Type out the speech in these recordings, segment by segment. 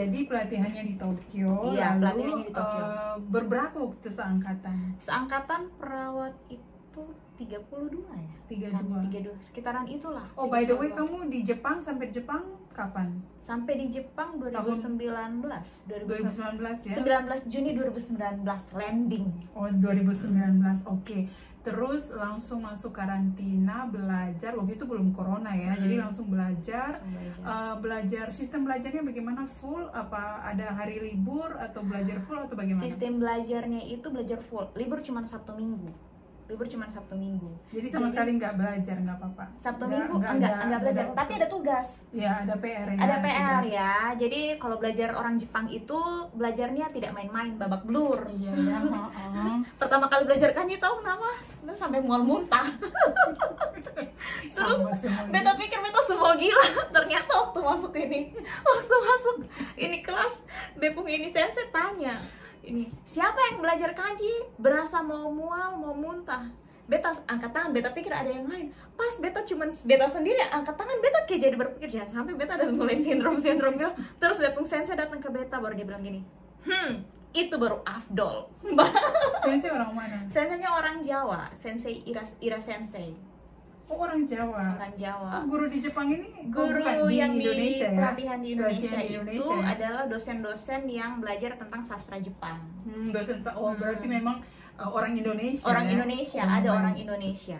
Jadi pelatihannya di Tokyo. Iya, lalu, pelatihannya di Tokyo. Berberapa waktu seangkatan? Seangkatan perawat itu 32 ya? 32. Sekitaran itulah. Oh, by the way, 32. kamu di Jepang, sampai di Jepang kapan? Sampai di Jepang 2019. 2019 ya? 19 Juni 2019 landing. Oh, 2019. Oke. Terus langsung masuk karantina, belajar. Waktu itu belum corona ya, jadi langsung belajar. Belajar, sistem belajarnya bagaimana? Full? Apa ada hari libur atau belajar full atau bagaimana? Sistem belajarnya itu belajar full. Libur cuma Sabtu Minggu. Jadi sama sekali nggak belajar, nggak apa-apa. Sabtu Minggu enggak belajar, tapi ada tugas. Ya, ada PR ya. Ada PR ya. Jadi kalau belajar orang Jepang itu belajarnya tidak main-main, babak belur. Iya ya. Pertama kali belajar kanji tahu kenapa? Terus sampai mual muntah. Terus beta pikir beta semua gila. Ternyata waktu masuk ini kelas, Bepung ini sensei tanya, ini siapa yang belajar kanji berasa mau mual mau muntah? Beta angkat tangan, beta pikir ada yang lain. Pas beta sendiri angkat tangan, beta kayak jadi berpikir jangan sampai beta ada mulai sindrom gitu. Terus Bepung sensei datang ke beta, baru dia bilang gini, itu baru afdol. Sensei orang mana? Senseinya orang Jawa, Sensei Ira Sensei. Oh, orang Jawa. Orang Jawa. Oh, guru di Jepang ini Guru bukan yang di Indonesia ya? pelatihan di Indonesia, itu ya? adalah dosen-dosen yang belajar tentang sastra Jepang. Berarti memang orang Indonesia. Orang ya? Indonesia, Oh, ada baik. orang Indonesia.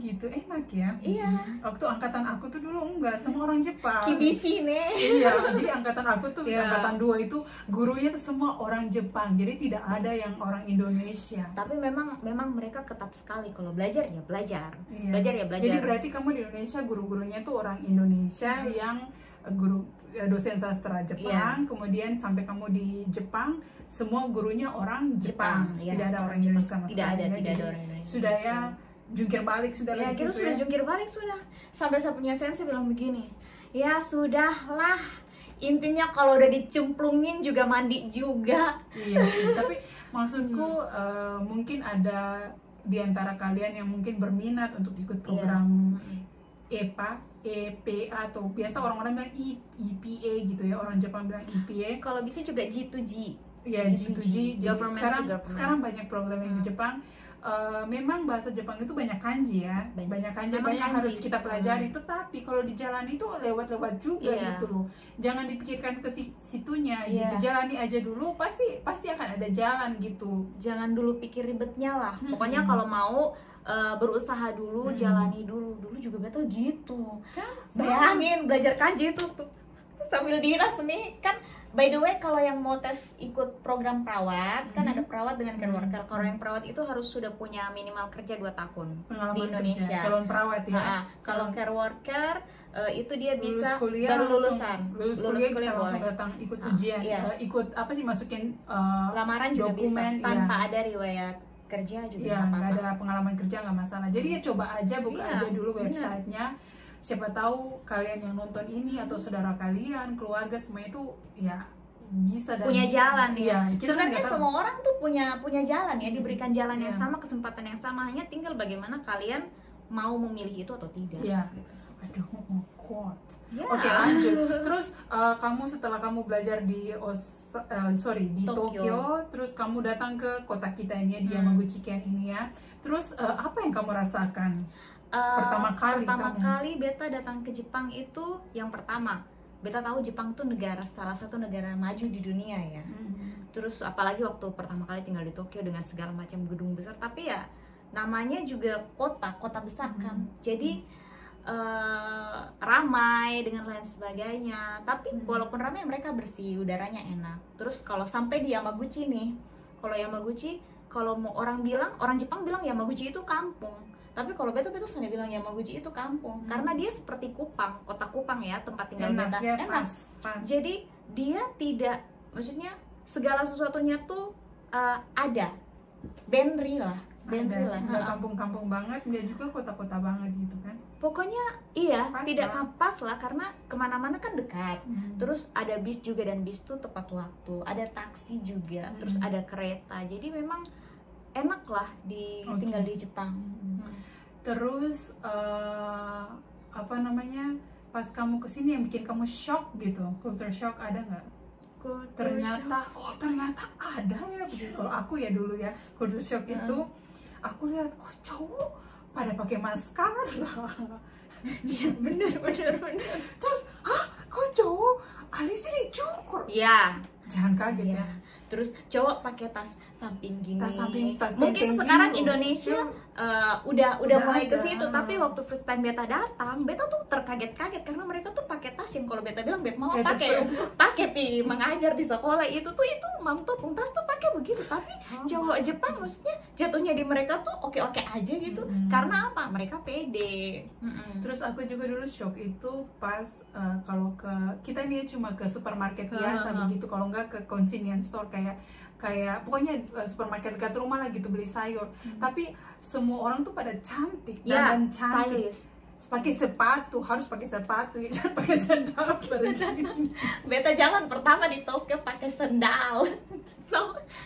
Gitu, enak ya. Iya. Waktu angkatan aku tuh dulu enggak, semua orang Jepang. Kibisi nih. Iya, jadi angkatan aku tuh, Iya. angkatan 2 itu gurunya tuh semua orang Jepang. Jadi tidak ada yang orang Indonesia. Tapi memang mereka ketat sekali kalau belajar ya belajar. Iya. Belajar ya belajar. Jadi berarti kamu di Indonesia guru-gurunya tuh orang Indonesia yang guru dosen sastra Jepang, kemudian sampai kamu di Jepang semua gurunya orang Jepang, ya. tidak ada orang Indonesia sama Tidak sekali. ada Jadi orang Indonesia. sudah ya jungkir balik sudah Ya, di kita situ sudah ya. jungkir balik sudah. Sampai saya punya sensei bilang begini, ya sudahlah. Intinya kalau udah dicemplungin juga mandi juga. Iya sih, tapi maksudku mungkin ada di antara kalian yang mungkin berminat untuk ikut program EPA atau biasa orang-orang bilang EPA gitu ya, orang Jepang bilang EPA. Kalau bisa juga G2G. Ya, G2G. Jadi Government to government. sekarang banyak program yang di Jepang. Memang bahasa Jepang itu banyak kanji ya, banyak kanji, banyak yang harus kita pelajari. Tetapi kalau di jalan itu lewat-lewat juga gitu loh. Jangan dipikirkan ke situnya gitu. Jalani aja dulu, pasti akan ada jalan gitu. Jangan dulu pikir ribetnya lah. Pokoknya kalau mau berusaha dulu, jalani dulu. Dulu juga betul gitu. Bayangin belajar kanji itu tuh sambil dinas nih kan. By the way, kalau yang mau tes ikut program perawat, kan ada perawat dengan care worker. Kalau yang perawat itu harus sudah punya minimal kerja 2 tahun Pengalaman di Indonesia. Kerja, calon perawat ya. Kalau care worker itu dia bisa kuliah, baru lulusan. Lulus kuliah bisa langsung boleh. datang ikut ujian, ikut apa sih, masukin lamaran juga dokumen, bisa tanpa ada riwayat kerja juga ya, nggak nggak apa-apa. ada pengalaman kerja nggak masalah. Jadi ya coba aja buka aja dulu websitenya. Siapa tahu kalian yang nonton ini atau saudara kalian, keluarga semua itu ya bisa dan punya jalan ya. Sebenarnya semua orang tuh punya jalan ya, diberikan jalan yang sama, kesempatan yang sama, hanya tinggal bagaimana kalian mau memilih itu atau tidak. Iya. Gitu. Aduh, quote. Oke, lanjut. Terus kamu setelah kamu belajar di Tokyo, terus kamu datang ke kota kita ini di Yamaguchi Ken ini ya. Terus apa yang kamu rasakan pertama kali beta datang ke Jepang itu yang pertama, beta tahu Jepang tuh salah satu negara maju di dunia ya. Terus apalagi waktu pertama kali tinggal di Tokyo dengan segala macam gedung besar, tapi ya namanya juga kota besar kan. Jadi ramai dengan lain sebagainya. Tapi walaupun ramai, mereka bersih, udaranya enak. Terus kalau sampai di Yamaguchi nih, kalau mau orang Jepang bilang Yamaguchi itu kampung. Tapi kalau beta sudah bilang Yamaguchi itu kampung, karena dia seperti Kupang, kota Kupang ya, tempat tinggal beta. Ya, enak. Pas. Jadi dia tidak, maksudnya segala sesuatunya tuh ada. Benri lah. Nggak kampung-kampung banget, nggak juga kota-kota banget gitu kan. Pokoknya iya, pas tidak lah. pas lah, karena kemana-mana kan dekat. Terus ada bis juga, dan bis tuh tepat waktu. Ada taksi juga, terus ada kereta. Jadi memang enak lah tinggal di Jepang. Terus apa namanya, pas kamu kesini yang bikin kamu shock gitu, culture shock ada nggak? ternyata ada ya begini. Kalau aku ya dulu ya culture shock itu aku lihat kok cowok pada pakai maskara. Iya, bener. Terus kok cowok alisnya dicukur. Ya, Jangan kaget ya. Terus cowok pakai tas samping gini. Tas Mungkin tenteng sekarang gini, Indonesia udah mulai ke ada. situ, tapi waktu first time beta datang, beta tuh terkaget-kaget karena mereka tuh pakai tas yang kalau beta bilang beta mau Kayak pakai pi mengajar di sekolah itu mam topung tas tuh pakai begitu, tapi cowok Jepang maksudnya jatuhnya di mereka tuh oke-oke aja gitu. Karena apa? Mereka pede. Terus aku juga dulu shock itu pas kalau kita ini cuma ke supermarket biasa begitu, kalau enggak ke convenience store kayak pokoknya supermarket dekat rumah lah gitu beli sayur. Tapi semua orang tuh pada cantik dan cantik. Pakai sepatu, harus pakai sepatu, jangan pakai sandal. Beta jalan pertama di Tokyo pakai sandal.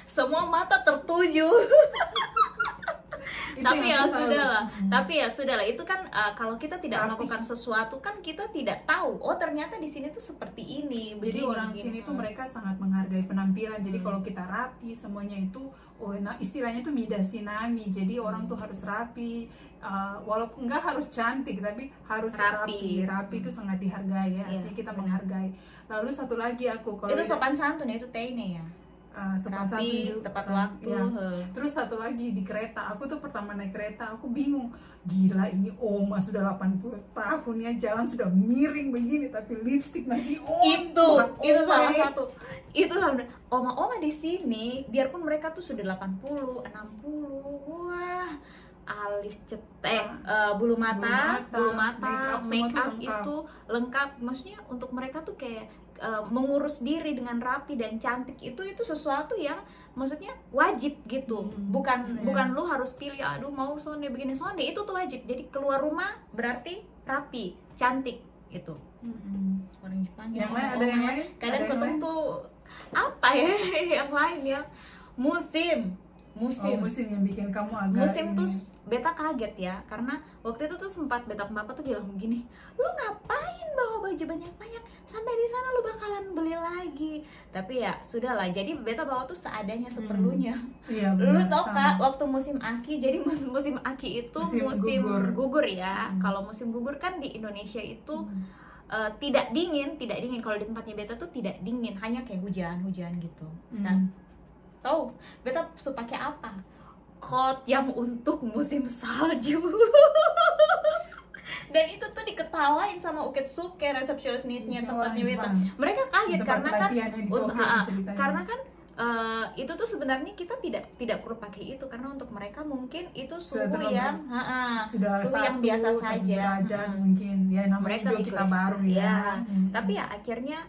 Semua mata tertuju. Tapi ya sudahlah itu kan kalau kita tidak melakukan sesuatu kan kita tidak tahu ternyata di sini tuh seperti ini. Jadi orang sini tuh mereka sangat menghargai penampilan. Jadi kalau kita rapi semuanya itu istilahnya tuh midashinami. Jadi orang tuh harus rapi, walaupun enggak harus cantik tapi harus rapi itu sangat dihargai ya. Artinya kita menghargai. Lalu satu lagi aku kalau itu sopan santun ya, itu teine ya. Sopan santun tepat waktu ya. Terus satu lagi di kereta, aku tuh pertama naik kereta aku bingung, gila ini oma sudah 80 tahun ya, jalan sudah miring begini tapi lipstick masih itu salah satu oma-oma di sini biarpun mereka tuh sudah 80 60 wah alis cetek bulu mata make up itu lengkap. Maksudnya untuk mereka tuh kayak mengurus diri dengan rapi dan cantik itu sesuatu yang maksudnya wajib gitu. Bukan lu harus pilih aduh mau sonde begini sonde, itu tuh wajib. Jadi keluar rumah berarti rapi, cantik itu. Orang Jepang yang lain ada yang lain kadang ketemu tuh apa ya yang lain ya, musim yang bikin kamu agak musim tuh beta kaget ya, karena waktu itu tuh sempat beta bapak tuh bilang begini, lu ngapain bawa baju banyak-banyak, sampai di sana lu bakalan beli lagi. Tapi ya sudahlah, jadi beta bawa tuh seadanya seperlunya. Lu tau kak waktu musim aki, jadi musim aki itu musim gugur ya. Kalau musim gugur kan di Indonesia itu tidak dingin. Kalau di tempatnya beta tuh tidak dingin, hanya kayak hujan gitu. Nah, tahu beta suka pakai apa? Coat yang untuk musim salju. Dan itu tuh diketawain sama Uketsuke, resepsionisnya tempatnya beta. Mereka kaget karena kan itu tuh sebenarnya kita tidak perlu pakai itu, karena untuk mereka mungkin itu suhu yang biasa saja. Mungkin ya namanya juga kita baru ya. Tapi ya akhirnya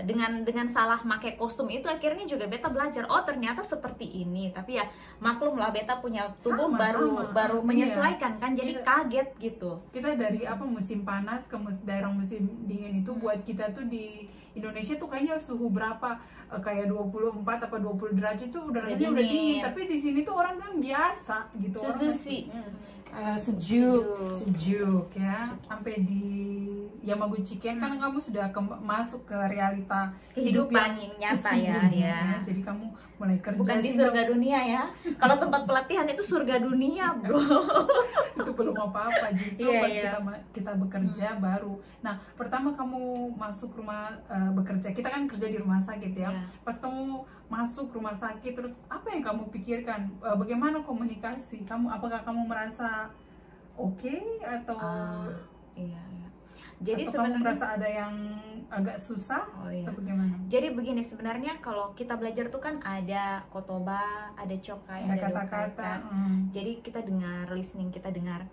dengan salah pakai kostum itu akhirnya juga beta belajar ternyata seperti ini. Tapi ya maklum lah beta punya tubuh baru menyesuaikan kan, jadi kaget gitu. Kita dari musim panas ke daerah musim dingin itu buat kita tuh di Indonesia tuh kayaknya suhu berapa kayak 24 apa 20 derajat itu udah rasanya udah dingin, tapi di sini tuh orang bilang biasa gitu. Suzushi. Sejuk ya. Sampai di Yamaguchi Ken kan kamu sudah masuk ke realita kehidupan yang nyata ya. Jadi kamu mulai kerja bukan di surga dunia ya. Kalau tempat pelatihan itu surga dunia, bro. Itu belum apa-apa, justru pas kita bekerja baru. Nah, pertama kamu masuk rumah bekerja, kita kan kerja di rumah sakit ya. Pas kamu masuk rumah sakit, terus apa yang kamu pikirkan? Bagaimana komunikasi? Apakah kamu merasa oke atau jadi atau kamu merasa ada yang agak susah atau bagaimana? Jadi begini, sebenarnya kalau kita belajar tuh kan ada kotoba, ada chokai, ada kata-kata. Jadi kita dengar, listening, kita dengar.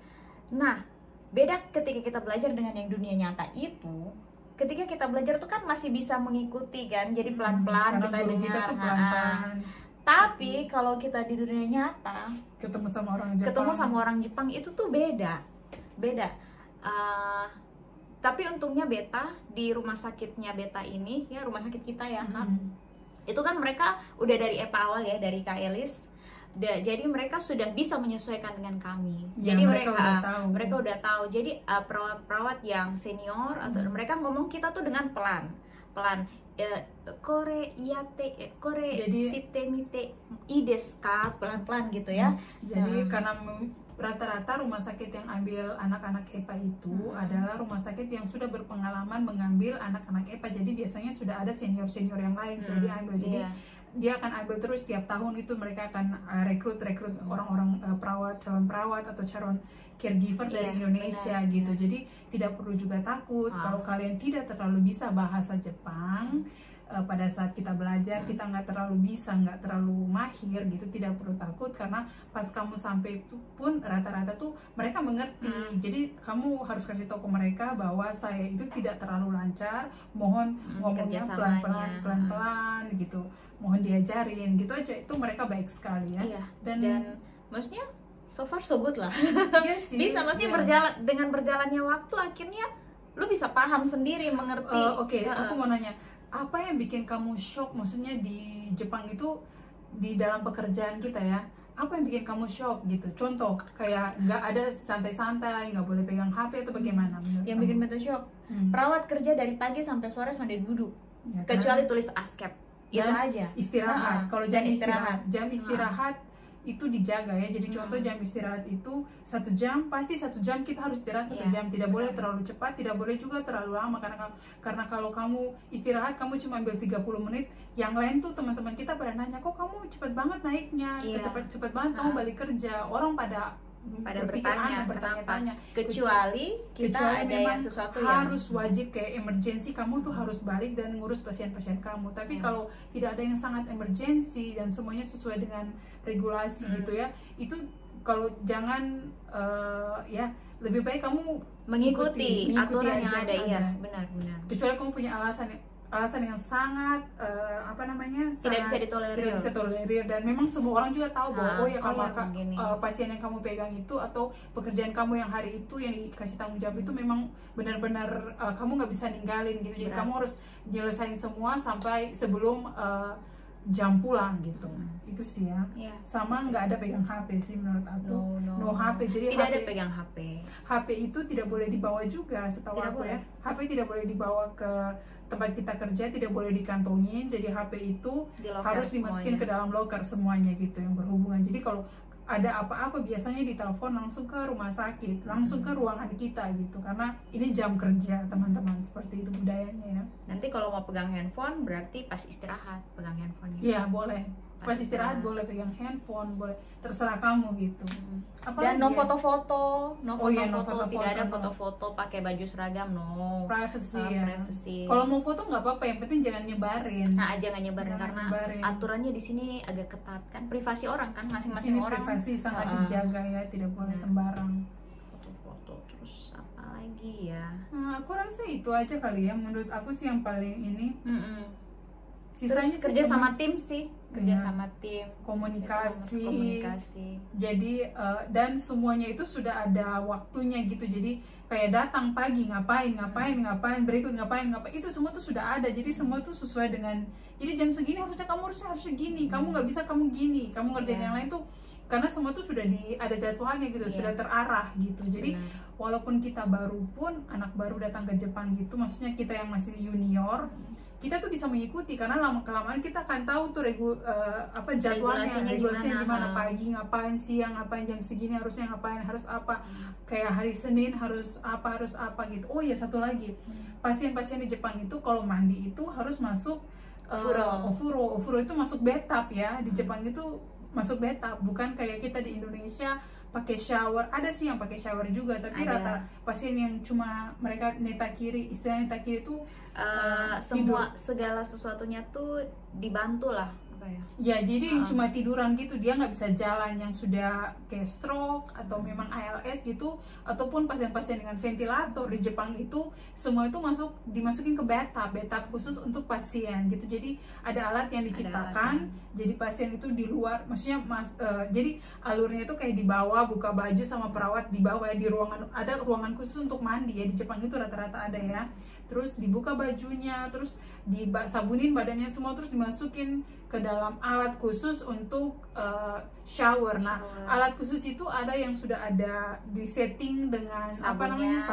Nah, beda ketika kita belajar dengan yang dunia nyata itu. Ketika kita belajar tuh kan masih bisa mengikuti kan, jadi pelan-pelan kita dengar. Tapi kalau kita di dunia nyata ketemu sama orang Jepang itu tuh beda. Tapi untungnya beta di rumah sakitnya beta ini ya, rumah sakit kita ya kan, itu kan mereka udah dari awal ya, dari Kak Elis, jadi mereka sudah bisa menyesuaikan dengan kami. Jadi mereka udah tahu. Jadi perawat-perawat yang senior atau mereka ngomong kita tuh dengan pelan. pelan. Kore yate kore Jadi- shite mite ii desu ka, pelan-pelan gitu ya. Jadi karena rata-rata rumah sakit yang ambil anak-anak EPA itu adalah rumah sakit yang sudah berpengalaman mengambil anak-anak EPA. Jadi biasanya sudah ada senior-senior yang lain sudah diambil. Jadi Iya. dia akan ambil terus tiap tahun itu, mereka akan rekrut orang-orang perawat, calon perawat atau calon caregiver dari Iya, Indonesia benar, gitu. Jadi tidak perlu juga takut kalau kalian tidak terlalu bisa bahasa Jepang. Pada saat kita belajar kita nggak terlalu bisa, nggak terlalu mahir gitu, tidak perlu takut karena pas kamu sampai pun rata-rata tuh mereka mengerti. Jadi kamu harus kasih tahu ke mereka bahwa saya itu tidak terlalu lancar, mohon ngomongnya kerjasamanya. pelan-pelan gitu, mohon diajarin gitu aja. Itu mereka baik sekali ya. Iya. Dan maksudnya so far so good lah. iya sih, Bisa, maksudnya iya. dengan berjalannya waktu akhirnya lu bisa paham sendiri, mengerti. Oke, aku mau nanya, apa yang bikin kamu shock, maksudnya di Jepang itu di dalam pekerjaan kita ya, apa yang bikin kamu shock gitu? Contoh kayak nggak ada santai-santai, nggak boleh pegang HP atau bagaimana menurut Yang kamu? bikin beta shock, perawat kerja dari pagi sampai sore sambil duduk, Ya kan? kecuali tulis ASCAP itu Dan aja. istirahat. Kalau dan jam istirahat itu dijaga ya. Jadi contoh jam istirahat itu 1 jam, pasti 1 jam kita harus istirahat 1 Iya, jam. Tidak boleh terlalu cepat, tidak boleh juga terlalu lama karena kalau kamu istirahat kamu cuma ambil 30 menit, yang lain tuh teman-teman kita pada nanya, kok kamu cepat banget naiknya, Iya. cepat banget kamu balik kerja. Orang pada berpikir aneh, bertanya-tanya. kecuali kita ada memang yang sesuatu harus wajib kayak emergency, kamu tuh harus balik dan ngurus pasien-pasien kamu. Tapi kalau tidak ada yang sangat emergency dan semuanya sesuai dengan regulasi gitu ya, itu kalau jangan ya lebih baik kamu mengikuti aturan yang aja ada. Iya, benar. kecuali kamu punya alasan yang sangat Tidak sangat bisa ditolerir. tidak bisa tolerir, dan memang semua orang juga tahu bahwa begini. pasien yang kamu pegang itu atau pekerjaan kamu yang hari itu yang dikasih tanggung jawab itu memang benar-benar kamu nggak bisa ninggalin gitu. Jadi kamu harus nyelesain semua sampai sebelum jam pulang gitu. Itu sih ya. Iya. Sama nggak ada pegang HP sih menurut aku. No. HP. Jadi Tidak HP, ada pegang HP. HP itu tidak boleh dibawa juga setahu Tidak aku boleh. ya. HP tidak boleh dibawa ke tempat kita kerja, tidak boleh dikantongin. Jadi HP itu Di loker harus dimasukin semuanya. ke dalam loker semuanya gitu yang berhubungan. Jadi kalau ada apa-apa biasanya ditelepon langsung ke rumah sakit, langsung ke ruangan kita gitu, karena ini jam kerja teman-teman, seperti itu budayanya ya. Nanti kalau mau pegang handphone berarti pas istirahat pegang handphonenya. Iya boleh. Pas istirahat boleh pegang handphone, boleh, terserah kamu gitu. Apalagi Dan no ya? foto-foto, Oh iya, no foto-foto, tidak ada foto-foto, no. foto-foto pakai baju seragam, no. Privacy ya. Privacy. Kalau mau foto nggak apa-apa, yang penting jangan nyebarin. Nah, jangan nyebarin Jangan karena nyebarin. aturannya di sini agak ketat kan, privasi orang kan, Di masing-masing sini orang. privasi sangat dijaga ya, tidak boleh sembarang. Foto-foto terus apa lagi ya? Nah, aku rasa itu aja kali ya, menurut aku sih yang paling ini. Sisanya Terus sih kerja semua sama tim sih, kerja Iya. sama tim, komunikasi. komunikasi. Jadi dan semuanya itu sudah ada waktunya gitu. Jadi kayak datang pagi ngapain, berikut ngapain, itu semua tuh sudah ada. Jadi semua tuh sesuai dengan, jadi jam segini harusnya gini, kamu nggak bisa kamu gini, kamu ngerjain yang lain tuh, karena semua tuh sudah ada jadwalnya gitu, sudah terarah gitu. Jadi walaupun kita baru pun, anak baru datang ke Jepang gitu, maksudnya kita yang masih junior, kita tuh bisa mengikuti karena lama-kelamaan kita akan tahu tuh jadwalnya, regulasinya gimana, pagi ngapain, siang ngapain, jam segini harusnya ngapain, harus apa, kayak hari Senin harus apa gitu. Oh ya, satu lagi, pasien-pasien di Jepang itu kalau mandi itu harus masuk ofuro itu masuk bathtub ya. Di Jepang itu masuk bathtub, bukan kayak kita di Indonesia pakai shower. Ada sih yang pakai shower juga, tapi rata pasien yang cuma mereka netakiri, istilah netakiri itu segala sesuatunya tuh dibantu lah, apa ya? Ya, jadi cuma tiduran gitu, dia nggak bisa jalan, yang sudah kayak stroke atau memang ALS gitu, ataupun pasien-pasien dengan ventilator di Jepang itu semua itu dimasukin ke bathtub khusus untuk pasien gitu. Jadi ada alat yang diciptakan, jadi pasien itu di luar, maksudnya jadi alurnya itu kayak di bawah, buka baju sama perawat di bawah ya, di ruangan, ada ruangan khusus untuk mandi ya, di Jepang itu rata-rata ada ya. Terus dibuka bajunya, terus disabunin badannya semua, terus dimasukin ke dalam alat khusus untuk shower. Nah, alat khusus itu ada yang sudah ada di setting dengan sabunnya,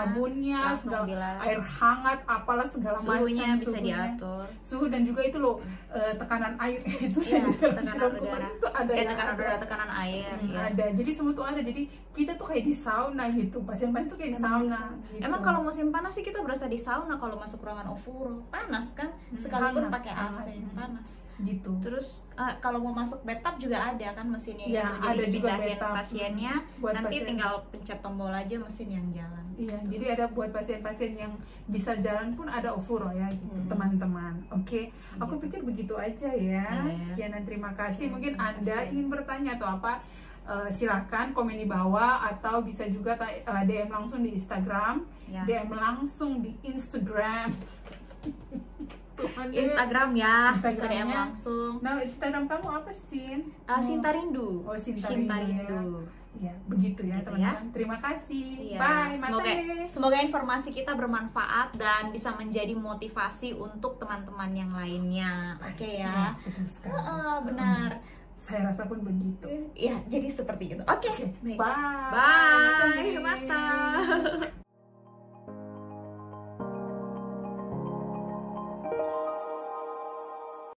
segala air hangat, apalah segala macam, bisa diatur. Suhu dan juga itu loh tekanan air itu tekanan udara. Itu ada tekanan udara, tekanan air. Ada. Jadi semua tuh ada. Jadi kita tuh kayak di sauna gitu. Pasien-pasien tuh kayak di sauna. Gitu. Emang kalau musim panas sih kita berasa di sauna kalau masuk ruangan Ofuro. Panas kan? Sekalipun pakai AC, panas. Gitu. Terus kalau mau masuk bathtub juga ada kan mesinnya ya, itu, ada juga pasiennya nanti tinggal pencet tombol aja mesin yang jalan. Iya, jadi ada buat pasien-pasien yang bisa jalan pun ada Ofuro ya gitu, teman-teman. Oke, aku pikir begitu aja ya. Sekian dan terima kasih. Mungkin Anda ingin bertanya atau apa, silahkan komen di bawah atau bisa juga DM langsung di Instagram, DM langsung di Instagram. Instagram ya, bisa DM langsung. Nah, Instagram kamu apa sih? Sinta Rindu. Oh, Sinta Rindu. Ya, begitu ya teman-teman. Terima kasih. Bye. Semoga informasi kita bermanfaat dan bisa menjadi motivasi untuk teman-teman yang lainnya. Oke ya. Betul sekali. Benar. Saya rasa pun begitu. Ya, jadi seperti itu. Oke. Bye. Bye. Mata.